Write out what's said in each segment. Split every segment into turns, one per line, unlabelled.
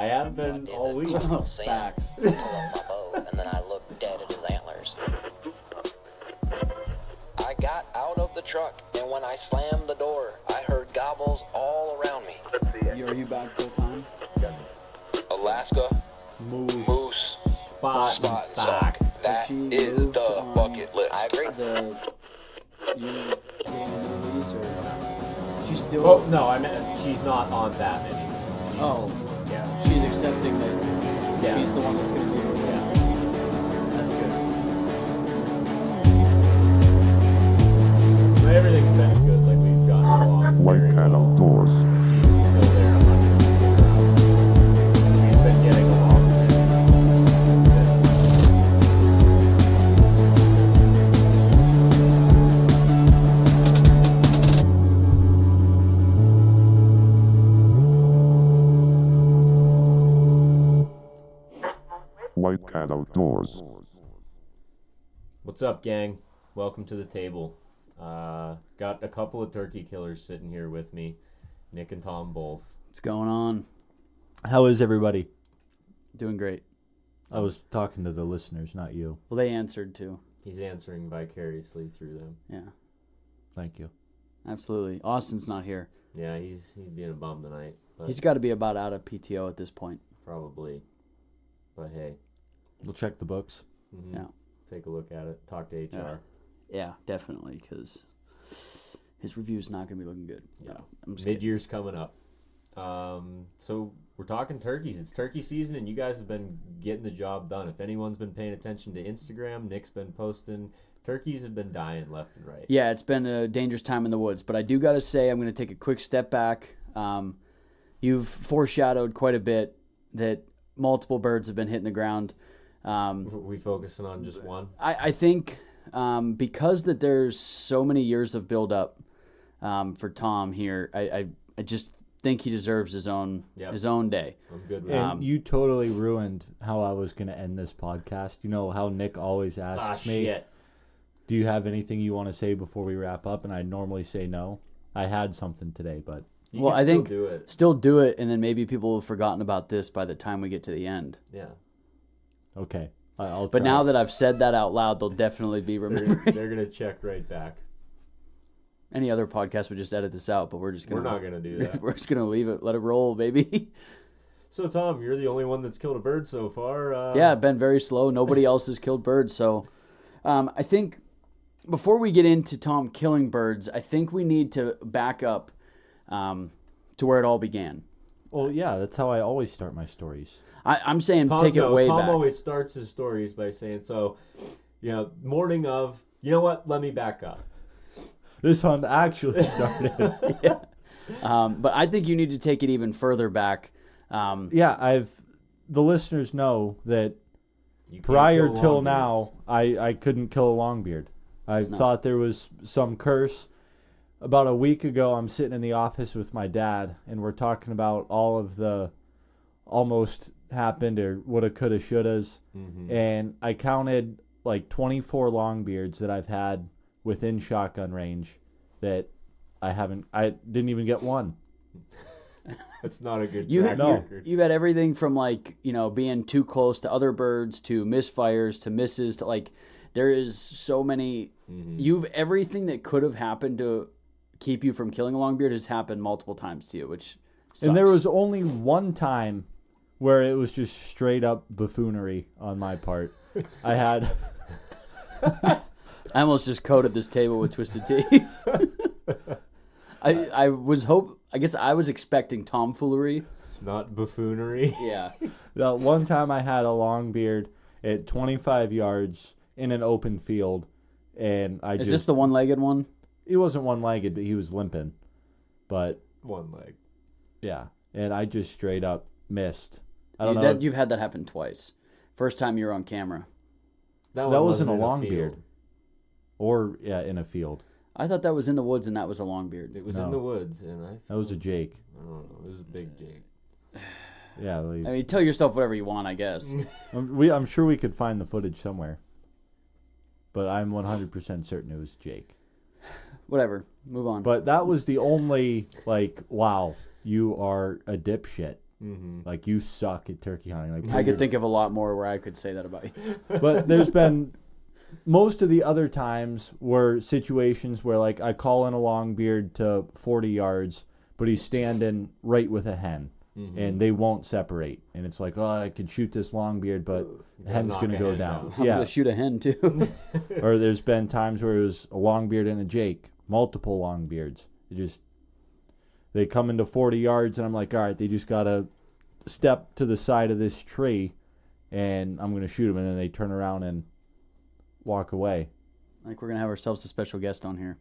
I have been all week.
Facts. Pull up my bow, and then I look dead at his antlers. I got out of the truck, and when I slammed the door, I heard gobbles all around me.
Are you back full time?
Alaska, moose, spot and sock. That is the bucket list. I agree.
You getting these or she's still?
Oh no, I meant she's not on that anymore. Yeah.
She's accepting that she's the one that's going to be.
Yeah.
That's good.
But everything's been good. Like we've gotten along.
White Cat Outdoors.
She's still there. I'm not gonna kick her out. We've been getting along.
White Cat Outdoors.
What's up, gang? Welcome to the table. Got a couple of turkey killers sitting here with me, Nick and Tom both.
What's going on?
How is everybody?
Doing great.
I was talking to the listeners, not you.
Well, they answered too.
He's answering vicariously through them.
Yeah,
Thank you.
absolutely. Austin's not here.
Yeah, he's being a bum tonight. But
He's got to be about out of PTO at this point.
probably. But hey,
We'll check the books.
Yeah.
take a look at it. Talk to HR.
Yeah, definitely, because his review's not going to be looking good.
Yeah.
I'm just kidding.
Mid-year's coming up. So we're talking turkeys. It's turkey season, and you guys have been getting the job done. If anyone's been paying attention to Instagram, Nick's been posting. Turkeys have been dying left and right.
Yeah, it's been a dangerous time in the woods, but I do got to say I'm going to take a quick step back. You've foreshadowed quite a bit that multiple birds have been hitting the ground.
We focusing on just one?
I think because that there's so many years of build-up for Tom here, I just think he deserves his own day.
I'm good with
And you totally ruined how I was going to end this podcast. You know how Nick always asks me,
shit.
do you have anything you want to say before we wrap up? And I normally say no. I had something today, but...
You can
I
still
think
do it.
still do it, and then maybe people have forgotten about this by the time we get to the end.
Yeah.
Okay. I'll
But
try.
now that I've said that out loud, they'll definitely be remembering.
They're going to check right back.
Any other podcast would just edit this out, but we're
We're not going to do that.
We're just gonna leave it, let it roll, baby.
So, Tom, you're the only one that's killed a bird so far.
Yeah, been very slow. Nobody else has killed birds, so I think before we get into Tom killing birds, I think we need to back up to where it all began.
Well, yeah, that's how I always start my stories.
I'm saying
Tom,
take it way
Tom
back.
always starts his stories by saying, so, morning of, you know what, let me back up.
This hunt actually started.
Yeah. But I think you need to take it even further back.
Yeah, the listeners know that
You can't
prior
kill
till
longbeards.
now, I couldn't kill a longbeard. I thought there was some curse. About a week ago, I'm sitting in the office with my dad, and we're talking about all of the almost happened or woulda, coulda, shouldas.
Mm-hmm.
And I counted like 24 longbeards that I've had within shotgun range that I didn't even get one.
That's not a good
You
track record.
You've had everything from being too close to other birds to misfires to misses to there is so many.
Mm-hmm.
Everything that could have happened to keep you from killing a longbeard has happened multiple times to you, which sucks.
And there was only one time where it was just straight up buffoonery on my part. I had...
I almost just coated this table with twisted tea. I guess I was expecting tomfoolery.
Not buffoonery.
Yeah.
The one time I had a longbeard at 25 yards in an open field, and
Is this the one-legged one?
He wasn't one-legged, but he was limping. But
One leg.
yeah, and I just straight up missed. I don't know. if-
You've had that happen twice. First time you were on camera.
that wasn't a
in
longbeard,
field.
or in a field.
I thought that was in the woods and that was a longbeard.
It was
No.
in the woods, and
That was a Jake.
I don't know. It was a big Jake.
Yeah,
I mean, tell yourself whatever you want, I guess.
I'm sure we could find the footage somewhere, but I'm 100% certain it was Jake.
Whatever. Move on.
But that was the only wow, you are a dipshit
Mm-hmm.
Like, you suck at turkey hunting. Like,
I could think of a lot more where I could say that about you.
But there's been most of the other times were situations where, like, I call in a Longbeard to 40 yards, but he's standing right with a hen.
Mm-hmm.
And they won't separate. And it's like, oh, I could shoot this Longbeard, but the hen's
knock
going to
a
go
hen
down.
down.
I'm going to shoot a hen, too.
Or there's been times where it was a Longbeard and a Jake, multiple Longbeards. They come into 40 yards, and I'm like, all right, they just got to step to the side of this tree, and I'm going to shoot them. And then they turn around and walk away.
Like, we're going to have ourselves a special guest on here.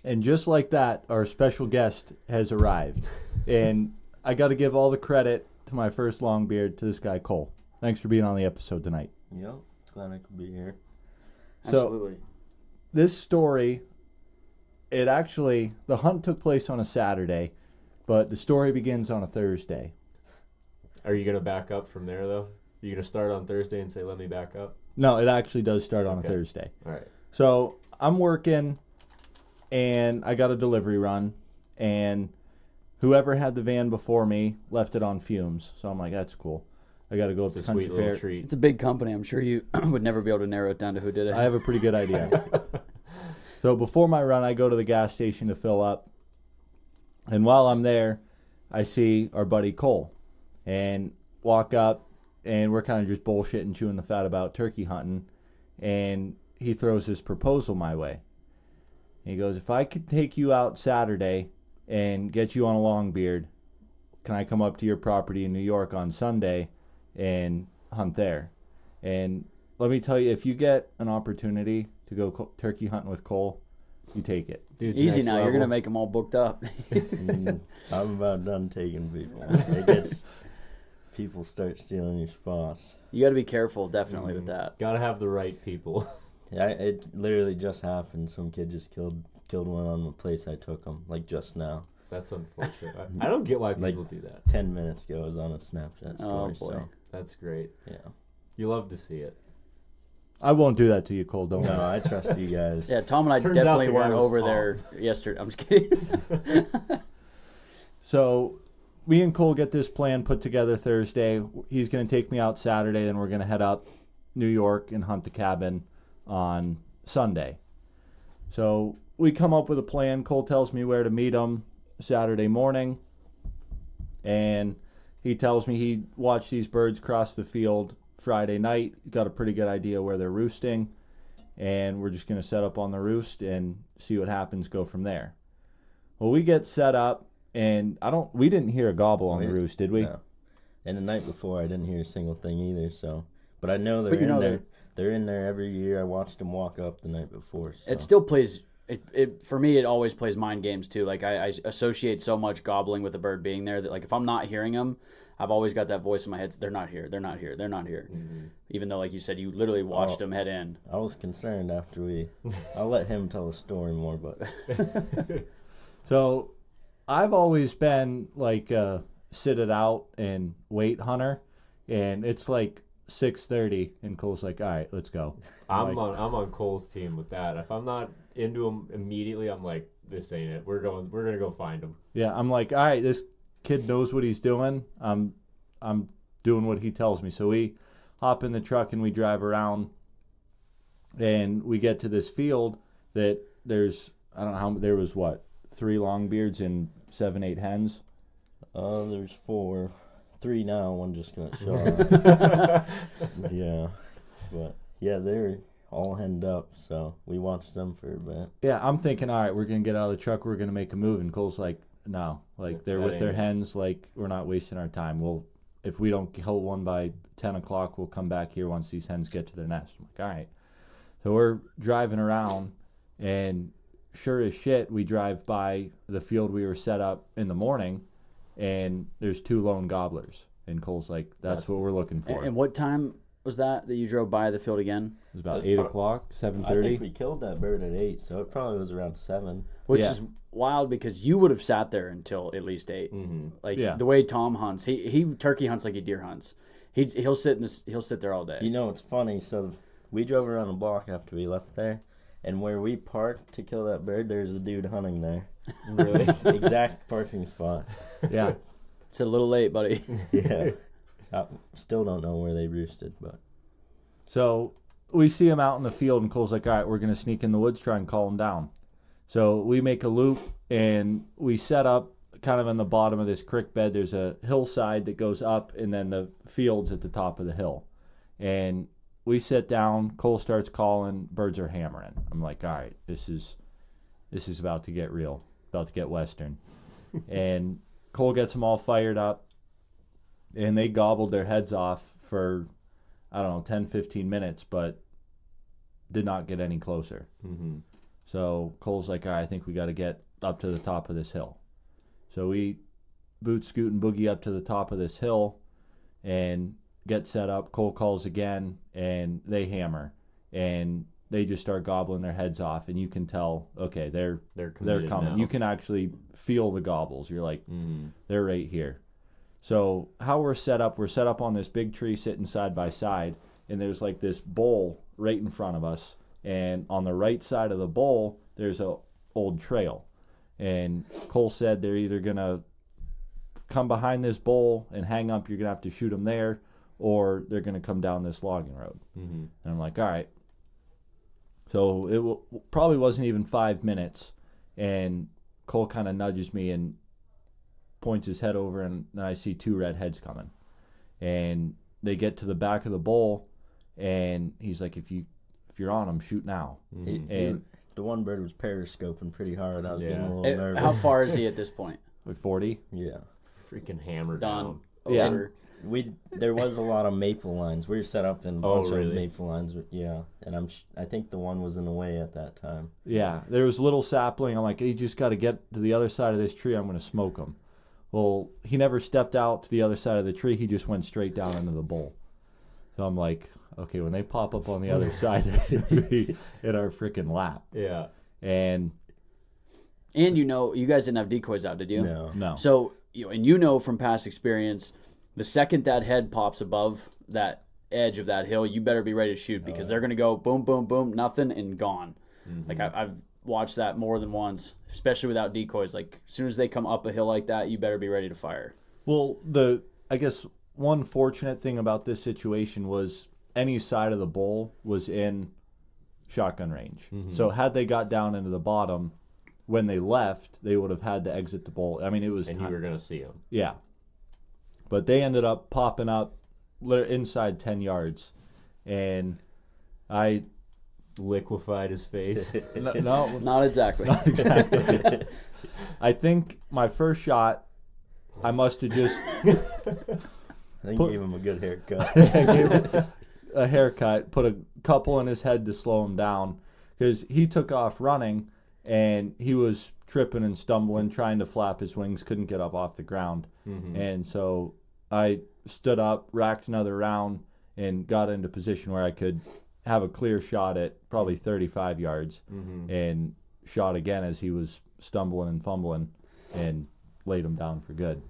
And just like that, our special guest has arrived. And I got to give all the credit to my first Longbeard, to this guy, Cole. Thanks for being on the episode tonight.
Yep, glad I could be here.
Absolutely.
So, this story, the hunt took place on a Saturday, but the story begins on a Thursday.
Are you going to back up from there, though? Are you going to start on Thursday and say, let me back up?
No, it actually does start on
Okay.
a Thursday.
All right.
So, I'm working, and I got a delivery run, and whoever had the van before me left it on fumes. So I'm like, that's cool. I got to go up
It's a
to Country
sweet little
Fair.
treat.
It's a big company. I'm sure you would never be able to narrow it down to who did it.
I have a pretty good idea. So before my run, I go to the gas station to fill up. And while I'm there, I see our buddy Cole. And walk up, and we're kind of just bullshitting, chewing the fat about turkey hunting. And he throws his proposal my way. He goes, if I could take you out Saturday and get you on a Longbeard, can I come up to your property in New York on Sunday and hunt there? And let me tell you, if you get an opportunity to go turkey hunting with Cole, you take it.
Dude's
Easy
next
now. You're
level.
going to make them all booked up.
I'm about done taking people. It gets people start stealing your spots.
You got to be careful, definitely, with that.
Gotta have the right people.
It literally just happened. Some kid just killed one on the place I took him, like just now.
That's unfortunate. I don't get why people
Like-
do that.
10 minutes ago, it was on a Snapchat
Oh,
story.
boy.
So,
That's great.
yeah.
You love to see it.
I won't do that to you, Cole. Don't
No,
worry.
I trust you guys.
Yeah, Tom and I
Turns out
definitely
the guy
weren't
was
over
Tom.
there yesterday. I'm just kidding.
So me and Cole get this plan put together Thursday. He's going to take me out Saturday, then we're going to head up New York and hunt the cabin on Sunday. So we come up with a plan. Cole tells me where to meet him Saturday morning. And he tells me he watched these birds cross the field Friday night. Got a pretty good idea where they're roosting. And we're just going to set up on the roost and see what happens, go from there. Well, we get set up, and we didn't hear a gobble on the roost, did we?
No. And the night before, I didn't hear a single thing either. So, but I know they're
But you
in
know
there. They're in there every year. I watched them walk up the night before. So.
It still plays. It for me. It always plays mind games too. Like I associate so much gobbling with a bird being there that like if I'm not hearing them, I've always got that voice in my head. They're not here. They're not here. They're not here.
Mm-hmm.
Even though, like you said, you literally watched them head in.
I was concerned after I'll let him tell the story more, but
So I've always been like a sit it out and wait hunter, and it's like 6:30, and Cole's like, all right, let's go.
I'm on Cole's team with that. If I'm not into him immediately, I'm like, this ain't it. We're gonna go find him.
Yeah, I'm like, all right, this kid knows what he's doing. I'm doing what he tells me. So we hop in the truck and we drive around, and we get to this field that there's, I don't know how, there was what, 3 Longbeards and 7, 8 hens.
there's 4, 3 now. One just got shot. Yeah, but yeah, they're all henned up. So we watched them for a bit.
Yeah, I'm thinking, all right, we're going to get out of the truck, we're going to make a move. And Cole's like, no, like they're
That
with their
ain't it.
hens, like we're not wasting our time. If we don't kill one by 10 o'clock, we'll come back here once these hens get to their nest. I'm like, all right. So we're driving around, and sure as shit, we drive by the field we were set up in the morning, and there's 2 lone gobblers. And Cole's like, that's what we're looking for.
And what time was that you drove by the field again?
It was about
That's
8
pro-
o'clock,
I think
7:30.
we killed that bird at 8, so it probably was around 7.
Which
Yeah.
is wild because you would have sat there until at least 8.
Mm-hmm.
Like
Yeah.
the way Tom hunts, he turkey hunts like he deer hunts. He'll sit there all day.
You know, it's funny. So we drove around the block after we left there, and where we parked to kill that bird, there's a dude hunting there.
Really?
Exact parking spot.
Yeah.
It's a little late, buddy.
Yeah. I still don't know where they roosted, but
So we see him out in the field, and Cole's like, all right, we're going to sneak in the woods, try and call him down. So we make a loop, and we set up kind of on the bottom of this creek bed. There's a hillside that goes up, and then the field's at the top of the hill. And we sit down. Cole starts calling. Birds are hammering. I'm like, all right, this is about to get real, about to get Western. And Cole gets them all fired up, and they gobbled their heads off for, I don't know, 10, 15 minutes, but did not get any closer.
Mm-hmm.
So Cole's like, all right, I think we got to get up to the top of this hill. So we boot, scoot, and boogie up to the top of this hill and get set up. Cole calls again, and they hammer. And they just start gobbling their heads off, and you can tell, okay, they're coming.
Now.
You can actually feel the gobbles. You're like, they're right here. So how we're set up on this big tree sitting side by side, and there's like this bowl right in front of us. And on the right side of the bowl, there's a old trail. And Cole said they're either going to come behind this bowl and hang up, you're going to have to shoot them there, or they're going to come down this logging road.
Mm-hmm.
And I'm like, all right. So it probably wasn't even 5 minutes, and Cole kind of nudges me and points his head over, and then I see two red heads coming. And they get to the back of the bowl, and he's like, if you're on them, shoot now.
Mm-hmm.
the one bird was periscoping pretty hard. I was getting a little nervous.
How far is he at this point?
Like 40?
Yeah.
Freaking hammered
Done.
down.
Yeah.
Over.
There was a lot of maple lines. We were set up in a bunch of maple lines. Yeah, and I think the one was in the way at that time.
Yeah, there was a little sapling. I'm like, you just got to get to the other side of this tree. I'm going to smoke him. Well, he never stepped out to the other side of the tree. He just went straight down into the bowl. So I'm like, okay, when they pop up on the other side, they're going to be in our freaking lap.
Yeah.
And
you guys didn't have decoys out, did you?
no.
So, from past experience, the second that head pops above that edge of that hill, you better be ready to shoot because they're going to go boom, boom, boom, nothing, and gone. Mm-hmm. Like, I've watched that more than once, especially without decoys. Like, as soon as they come up a hill like that, you better be ready to fire.
Well, I guess one fortunate thing about this situation was any side of the bowl was in shotgun range. Mm-hmm. So had they got down into the bottom, when they left, they would have had to exit the bowl. I mean, it was...
And you were going to see them.
Yeah. But they ended up popping up inside 10 yards. And I...
Liquefied his face.
No.
Not exactly.
Not exactly. I think my first shot, I must have just...
I think you gave him a good haircut.
I gave him a haircut, put a couple in his head to slow him down. Because he took off running, and he was tripping and stumbling, trying to flap his wings, couldn't get up off the ground. Mm-hmm. And so I stood up, racked another round, and got into position where I could have a clear shot at probably 35 yards, and shot again as he was stumbling and fumbling, and laid him down for good.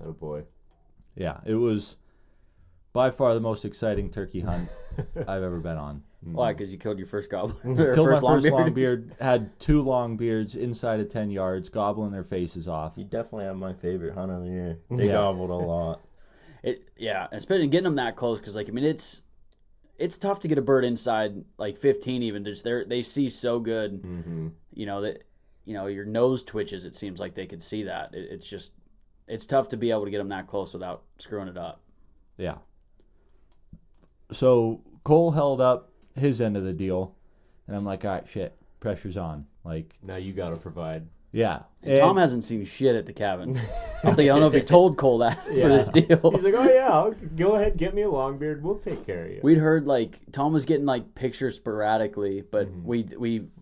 Oh, boy.
Yeah, it was by far the most exciting turkey hunt I've ever been on.
Why? Because you killed your first gobbler?
Killed my first longbeard. Had two longbeards inside of 10 yards, gobbling their faces off.
You definitely have my favorite hunt of the year. They gobbled a lot.
Especially getting them that close because, it's tough to get a bird inside 15 even. They see so good. Mm-hmm. Your nose twitches. It seems like they could see that. It's tough to be able to get them that close without screwing it up.
Yeah. So Cole held up his end of the deal, and I'm like, all right, shit, pressure's on.
Now you got to provide.
Yeah.
And Tom hasn't seen shit at the cabin. I don't know if he told Cole that for this deal.
He's like, oh yeah, go ahead, get me a longbeard. We'll take care of you.
We'd heard Tom was getting pictures sporadically, but we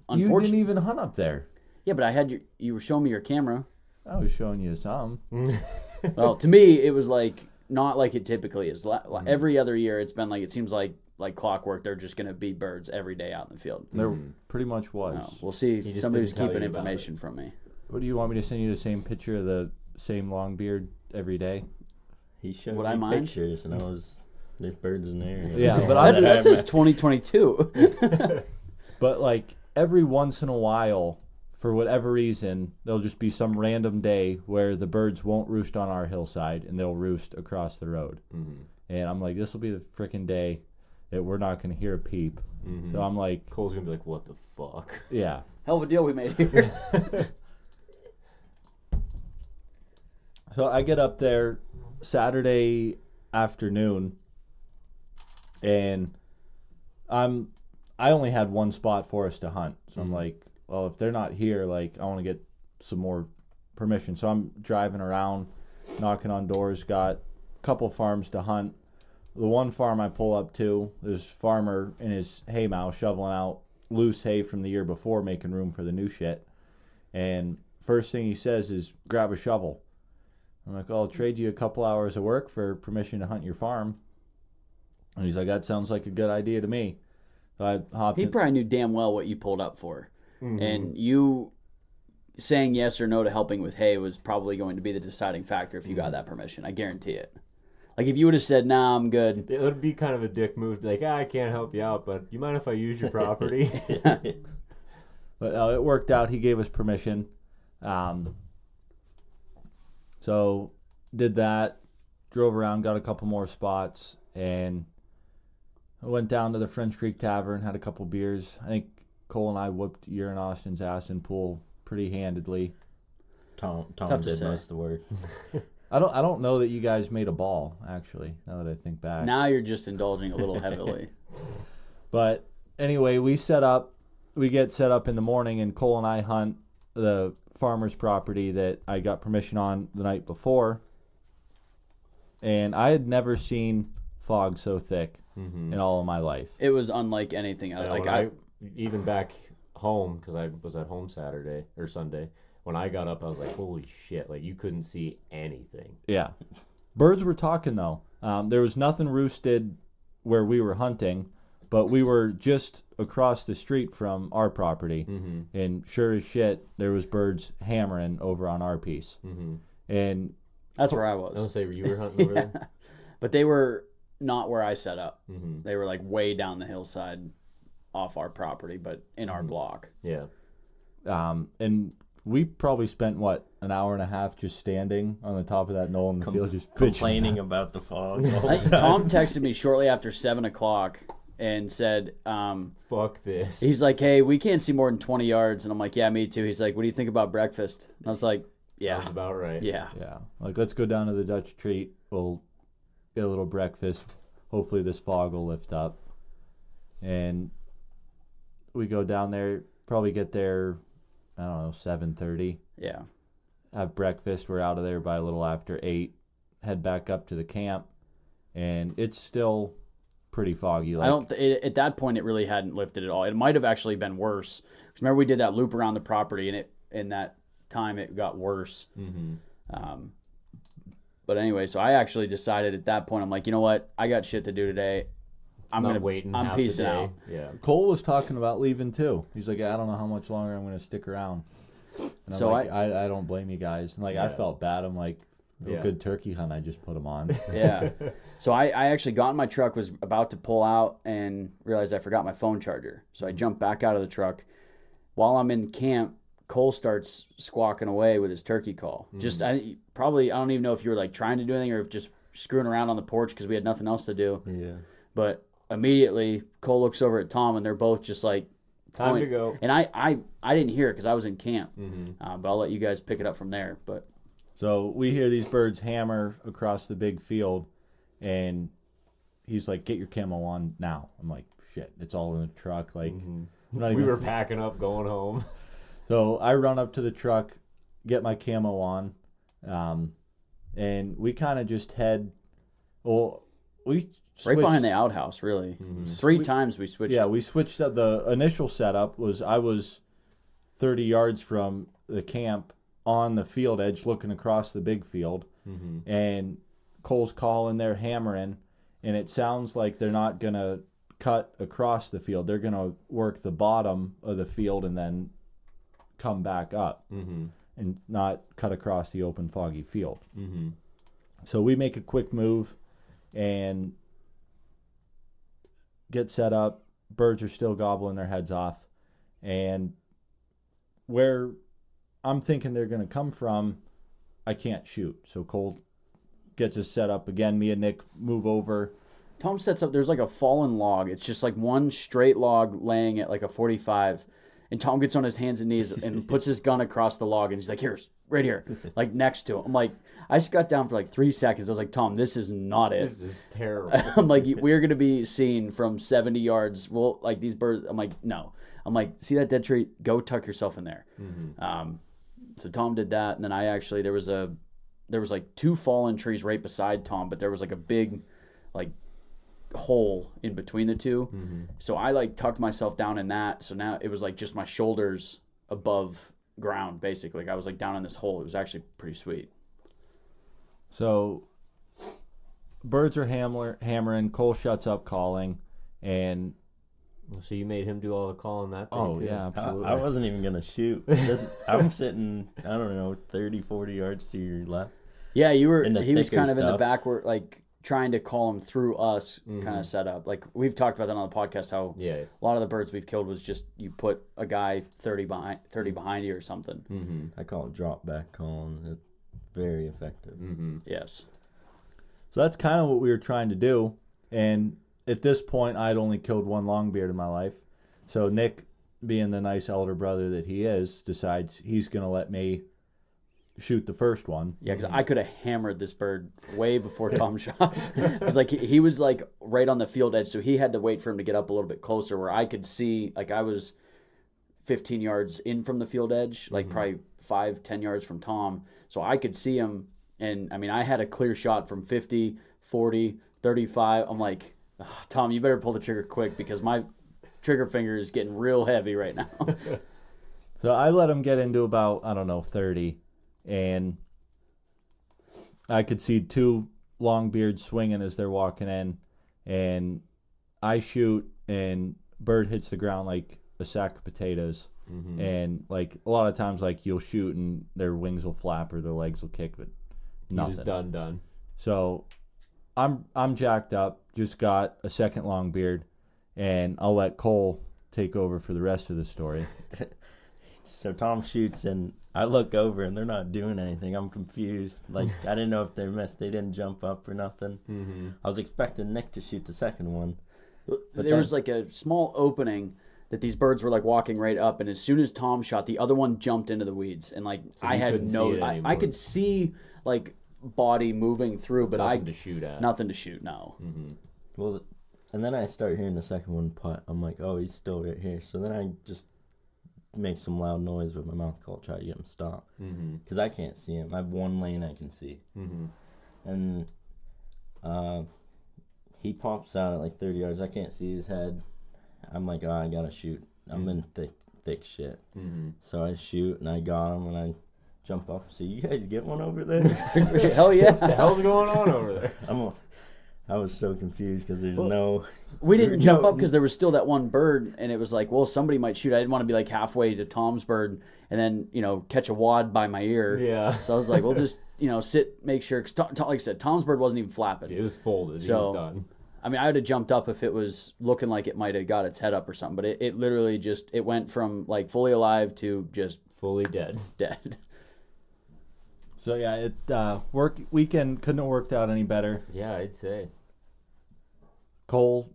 unfortunately
you didn't even hunt up there.
Yeah, but I had you were showing me your camera.
I was showing you some.
Well, to me, it was not like it typically is. Every other year, it's been it seems like clockwork. They're just going to be birds every day out in the field.
There pretty much was.
No, we'll see if somebody's keeping information from me.
What do you want me to send you the same picture of the same longbeard every day?
He showed
Would I
me
mind?
pictures, and there's birds in there.
Yeah, but
that's just 2022.
But every once in a while, for whatever reason, there'll just be some random day where the birds won't roost on our hillside and they'll roost across the road.
Mm-hmm.
And I'm like, this will be the freaking day that we're not going to hear a peep.
Mm-hmm.
So I'm like,
Cole's gonna be like, what the fuck?
yeah.
Hell of a deal we made here.
So I get up there Saturday afternoon, and I only had one spot for us to hunt. So I'm like, well, if they're not here, like, I want to get some more permission. So I'm driving around, knocking on doors, got a couple farms to hunt. The one farm I pull up to, there's a farmer in his hay mow shoveling out loose hay from the year before, making room for the new shit. And first thing he says is, grab a shovel. I'm like, I'll trade you a couple hours of work for permission to hunt your farm. And he's like, that sounds like a good idea to me. So I hopped
He
in.
probably knew damn well what you pulled up for. And you saying yes or no to helping with hay was probably going to be the deciding factor if you got that permission. I guarantee it. Like, if you would have said, nah, I'm good.
It would be kind of a dick move, like, I can't help you out, but you mind if I use your property?
But it worked out. He gave us permission. So did that, drove around, got a couple more spots, and I went down to the French Creek Tavern, had a couple beers. I think Cole and I whooped Aaron Austin's ass in pool pretty handedly.
Tom
Tough to
did
say.
most of the work.
I don't know that you guys made a ball, actually, now that I think back.
Now you're just indulging a little heavily.
But anyway, we get set up in the morning, and Cole and I hunt the farmer's property that I got permission on the night before. And I had never seen fog so thick in all of my life.
It was unlike anything.
Even back home, because I was at home Saturday or Sunday, when I got up, I was like, holy shit, like, you couldn't see anything.
Yeah. Birds were talking, though. There was nothing roosted where we were hunting, but we were just across the street from our property. And sure as shit, there was birds hammering over on our piece. And
That's where I was.
Don't say you were hunting over there?
But they were not where I set up. They were like way down the hillside off our property, but in our block.
Yeah.
and we probably spent, an hour and a half just standing on the top of that knoll in the field, just bitching.
Complaining about the fog. the whole time.
Tom texted me shortly after 7 o'clock and said,
Fuck this.
he's like, hey, we can't see more than 20 yards. And I'm like, yeah, me too. He's like, what do you think about breakfast? And I was like, yeah.
Sounds about right.
Yeah.
Yeah, like, let's go down to the Dutch Treat. We'll get a little breakfast. Hopefully this fog will lift up. And we go down there, probably get there, I don't know, 7:30.
Yeah.
Have breakfast. We're out of there by a little after 8. Head back up to the camp. And it's still pretty foggy. Like,
At that point, it really hadn't lifted at all. It might have actually been worse. 'Cause remember, we did that loop around the property, and in that time, it got worse. But anyway, so I actually decided at that point, I'm like, you know what? I got shit to do today. I'm
waiting.
I'm
half
peacing
the day.
out.
Yeah.
Cole was talking about leaving too. He's like, I don't know how much longer I'm going to stick around. And
So
I'm like, I don't blame you guys. And like, I felt bad. I'm like,
Yeah.
good turkey hunt I just put him on.
Yeah. So I actually got in my truck, was about to pull out, and realized I forgot my phone charger. So I jumped back out of the truck. While I'm in camp, Cole starts squawking away with his turkey call. Just I don't even know if you were like trying to do anything or if just screwing around on the porch because we had nothing else to do.
Yeah.
But immediately Cole looks over at Tom, and they're both just like,
Time to go.
And I didn't hear it because I was in camp. But I'll let you guys pick it up from there. But
So we hear these birds hammer across the big field, and he's like, get your camo on now. I'm like, shit, it's all in the truck. Like, I'm not
We
even
were packing up, going home.
So I run up to the truck, get my camo on, and we kind of just head. Well, we switched,
right behind the outhouse, really. 3 times we switched.
Yeah, we switched up. The initial setup was I was 30 yards from the camp on the field edge, looking across the big field, and Cole's calling, they're hammering, and it sounds like they're not gonna cut across the field. They're gonna work the bottom of the field and then come back up and not cut across the open foggy field. So we make a quick move and get set up. Birds are still gobbling their heads off, and where I'm thinking they're going to come from, I can't shoot. So Cole gets us set up again. Me and Nick move over.
Tom sets up, there's like a fallen log. It's just like one straight log laying at like a 45. And Tom gets on his hands and knees and puts his gun across the log. And he's like, here, right here, like next to him. I'm like, I just got down for like 3 seconds. I was like, Tom, this is not it.
This is terrible.
I'm like, we're going to be seen from 70 yards. Well, like these birds, I'm like, no. I'm like, see that dead tree? Go tuck yourself in there. So Tom did that. And then there was like 2 fallen trees right beside Tom, but there was like a big, like, hole in between the 2. So I like tucked myself down in that. So now it was like just my shoulders above ground, basically. Like I was like down in this hole. It was actually pretty sweet.
So birds are hammering. Cole shuts up calling, and
So you made him do all the calling that day too?
Yeah, absolutely.
I wasn't even going to shoot. I'm sitting, I don't know, 30, 40 yards to your left.
Yeah, he was
thicker
kind of in the
stuff.
back where like trying to call him through us kind of set up. Like we've talked about that on the podcast, how
Yeah.
a lot of the birds we've killed was just you put a guy 30 behind you or something.
I call it drop back calling. It's very effective.
Yes.
So that's kind of what we were trying to do. And at this point, I'd only killed 1 longbeard in my life. So Nick, being the nice elder brother that he is, decides he's going to let me shoot the first one.
Yeah, because I could have hammered this bird way before Tom shot. Because like he was like right on the field edge, so he had to wait for him to get up a little bit closer, where I could see. Like I was 15 yards in from the field edge, like probably 5-10 yards from Tom, so I could see him. And I mean, I had a clear shot from 50, 40, 35. I'm like, oh, Tom, you better pull the trigger quick because my trigger finger is getting real heavy right now.
So I let him get into about, 30. And I could see 2 longbeards swinging as they're walking in. And I shoot, and bird hits the ground like a sack of potatoes. And like a lot of times, like you'll shoot and their wings will flap or their legs will kick, but nothing.
He was done.
So I'm jacked up. Just got a second longbeard, and I'll let Cole take over for the rest of the story.
So Tom shoots, and I look over, and they're not doing anything. I'm confused. Like, I didn't know if they missed. They didn't jump up or nothing. I was expecting Nick to shoot the second one.
There was like a small opening that these birds were like walking right up, and as soon as Tom shot, the other one jumped into the weeds, and like I had
couldn't see it
I
anymore.
could see like body moving through, but
Nothing to shoot at.
nothing to shoot. No.
Well, and then I start hearing the second one putt. I'm like, oh, he's still right here. So then I just make some loud noise with my mouth call, try to get him stopped. Because I can't see him. I have one lane I can see. And he pops out at like 30 yards. I can't see his head. I'm like, oh, I gotta shoot. I'm in thick shit. So I shoot, and I got him, and I jump up. So you guys get one over there?
Hell yeah.
What the hell's going on over there?
I was so confused because there's no...
We didn't jump up because there was still that one bird, and it was like, well, somebody might shoot. I didn't want to be like halfway to Tom's bird and then, catch a wad by my ear.
Yeah.
So I was like, we'll just, sit, make sure. Cause like I said, Tom's bird wasn't even flapping.
It was folded. He
So-
was done.
I mean, I would have jumped up if it was looking like it might have got its head up or something, but it literally just, it went from like fully alive to just
Fully dead.
dead.
So yeah, weekend couldn't have worked out any better.
Yeah, I'd say.
Cole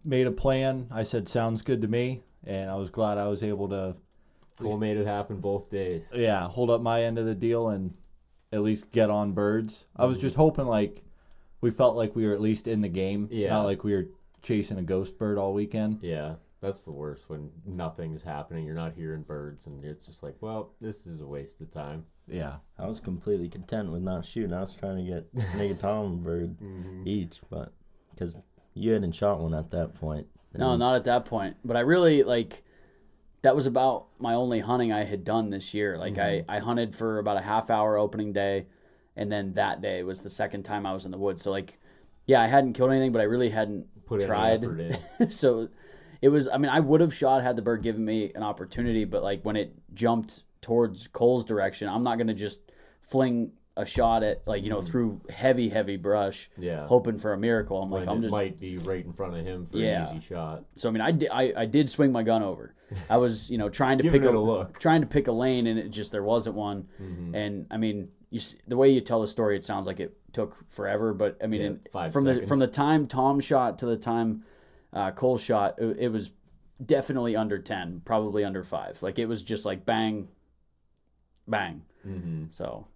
made a plan. I said, sounds good to me. And I was glad I was able to,
Cole made it happen both days.
hold up my end of the deal and at least get on birds. I was just hoping we felt like we were at least in the game.
Yeah.
Not like we were chasing a ghost bird all weekend.
Yeah, that's the worst when nothing's happening. You're not hearing birds, and it's just like, well, this is a waste of time.
Yeah.
I was completely content with not shooting. I was trying to get Nick and Tom a bird each, but because you hadn't shot one at that point.
No, not at that point. But I really, that was about my only hunting I had done this year. Like, I hunted for about a half hour opening day, and then that day was the second time I was in the woods. So, I hadn't killed anything, but I really hadn't
Put any
tried.
effort in.
So, it was, I would have shot had the bird given me an opportunity, but, when it jumped towards Cole's direction, I'm not going to just fling a shot at through heavy brush,
Yeah.
hoping for a miracle. I'm like,
When
I'm
it
just
might be right in front of him for
Yeah.
an easy shot.
So I mean, I did swing my gun over. I was trying to
Giving
pick
it a look.
trying to pick a lane, and it just there wasn't one. And I mean, the way you tell the story, it sounds like it took forever. But I mean,
5
from
seconds.
the time Tom shot to the time Cole shot, it was definitely under 10, probably under 5. Like it was just like bang, bang. So,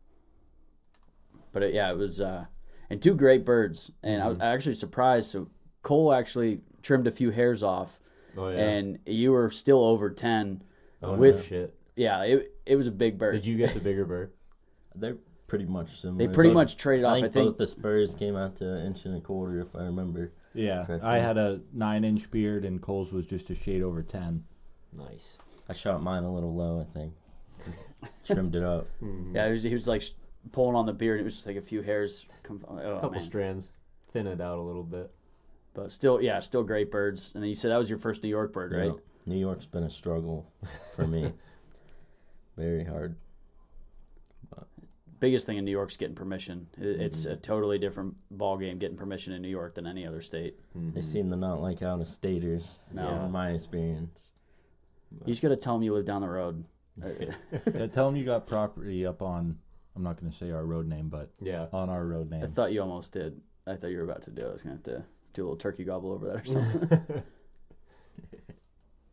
but it was and 2 great birds, and I was actually surprised. So Cole actually trimmed a few hairs off.
Oh, yeah.
And you were still over 10
Oh,
with
shit.
Yeah, it was a big bird.
Did you get the bigger bird?
They're pretty much similar.
They pretty much traded off.
I
I
think
think
both the Spurs came out to 1.25 inches, if I remember.
Yeah,
correctly.
I had a 9-inch beard, and Cole's was just a shade over 10.
Nice.
I shot mine a little low, I think. Trimmed it up.
yeah, he was like pulling on the beard. It was just like a few hairs.
A couple strands. Thin it out a little bit.
But still great birds. And then you said that was your first New York bird, right?
Yeah. New York's been a struggle for me. Very hard.
Biggest thing in New York's getting permission. It's a totally different ball game getting permission in New York than any other state.
They seem to not like out-of-staters, in my experience.
You just got to tell them you live down the road.
Yeah, tell them you got property up on, I'm not going to say our road name, but
Yeah.
on our road
I
name.
thought you almost did. I thought you were about to do it. I was going to have to do a little turkey gobble over that or something.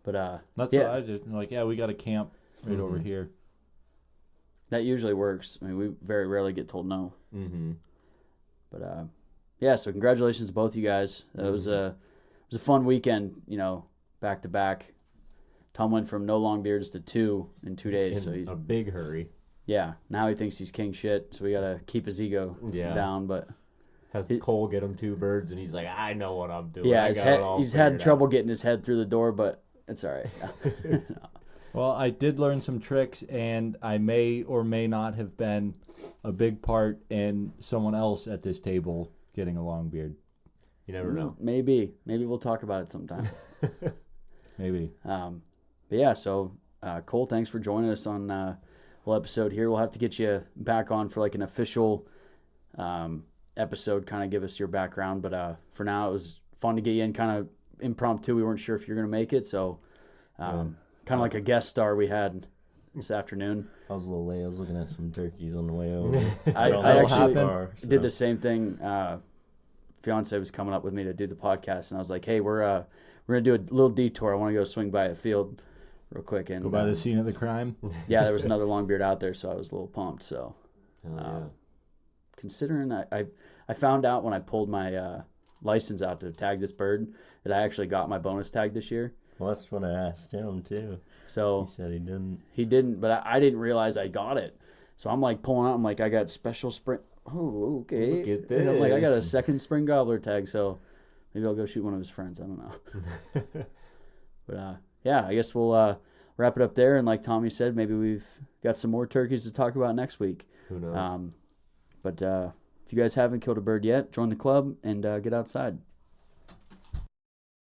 But
That's
yeah.
what I did. Like, yeah, we got a camp right over here.
that usually works. I mean, we very rarely get told no.
Mm-hmm.
But yeah, so congratulations to both you guys. It was a fun weekend, back to back. Tom went from no Longbeards to 2 in 2 days. So
In a big hurry.
yeah, now he thinks he's king shit. So we gotta keep his ego down. But
Has Cole get him 2 birds, and he's like, I know what I'm doing.
yeah,
I got it all
he's
figured
had
out."
trouble getting his head through the door, but it's all right.
Well, I did learn some tricks, and I may or may not have been a big part in someone else at this table getting a long beard.
You never know.
Maybe we'll talk about it sometime.
Maybe.
But yeah, so Cole, thanks for joining us on a little episode here. We'll have to get you back on for like an official episode, kind of give us your background. But for now, it was fun to get you in kind of impromptu. We weren't sure if you're going to make it, so kind of like a guest star we had this afternoon.
I was a little late. I was looking at some turkeys on the way over.
I actually did the
this.
same thing. Fiance was coming up with me to do the podcast, and I was like, "Hey, we're gonna do a little detour. I want to go swing by a field real quick." And
Go by the scene of the crime.
yeah, there was another Longbeard out there, so I was a little pumped. So
Yeah.
considering I found out when I pulled my license out to tag this bird that I actually got my bonus tag this year.
Well, that's what I asked him, too.
So
He said he didn't.
he didn't, but I didn't realize I got it. So I'm like pulling out. I'm like, I got special spring. Oh, okay.
Look at
And I'm like, I got a
this.
second spring gobbler tag. So maybe I'll go shoot one of his friends. I don't know. But yeah, I guess we'll wrap it up there. And like Tommy said, maybe we've got some more turkeys to talk about next week.
Who knows?
But if you guys haven't killed a bird yet, join the club and get outside.